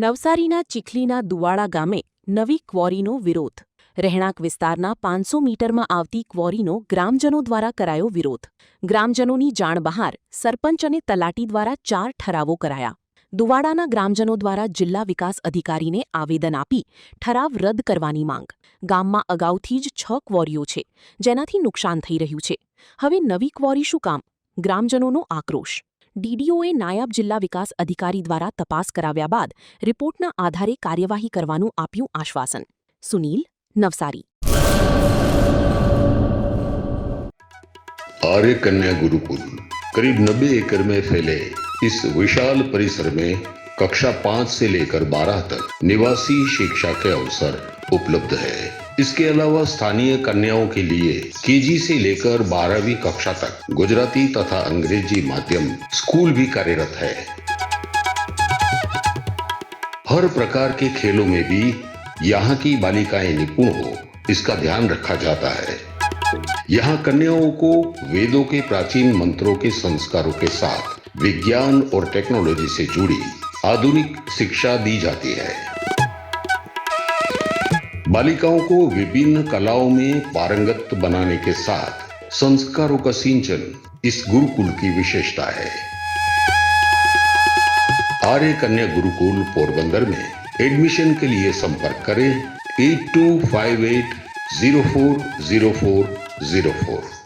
નવસારીના ચીખલીના દુવાડા ગામે નવી ક્વોરીનો વિરોધ. રહેણાંક વિસ્તારના 500 મીટરમાં આવતી ક્વોરીનો ગ્રામજનો દ્વારા કરાયો વિરોધ. ગ્રામજનોની જાણ બહાર સરપંચ અને તલાટી દ્વારા 4 ઠરાવો કરાયા. દુવાડાના ગ્રામજનો દ્વારા જિલ્લા વિકાસ અધિકારીને આવેદન આપી ઠરાવ રદ કરવાની માંગ. ગામમાં અગાઉથી જ 6 ક્વોરીઓ છે, જેનાથી નુકસાન થઈ રહ્યું છે. હવે નવી ક્વોરી શું કામ? ગ્રામજનોનો આક્રોશ. ડીડીઓએ નાયબ જિલ્લા વિકાસ અધિકારી દ્વારા તપાસ કરાવ્યા બાદ રિપોર્ટના આધારે કાર્યવાહી કરવાનું આપ્યું આશ્વાસન. સુનીલ, नवसारी. आर्य कन्या गुरुकुल करीब 90 एकड़ में फैले इस विशाल परिसर में कक्षा 5 से लेकर 12 तक निवासी शिक्षा के अवसर उपलब्ध है. इसके अलावा स्थानीय कन्याओं के लिए केजी से लेकर 12वीं कक्षा तक गुजराती तथा अंग्रेजी माध्यम स्कूल भी कार्यरत है. हर प्रकार के खेलों में भी यहाँ की बालिकाएं निपुण हो, इसका ध्यान रखा जाता है. यहाँ कन्याओं को वेदों के प्राचीन मंत्रों के संस्कारों के साथ विज्ञान और टेक्नोलॉजी से जुड़ी आधुनिक शिक्षा दी जाती है. बालिकाओं को विभिन्न कलाओं में पारंगत बनाने के साथ संस्कारों का सिंचन इस गुरुकुल की विशेषता है. आर्य कन्या गुरुकुल पोरबंदर में एडमिशन के लिए संपर्क करें 8258040404.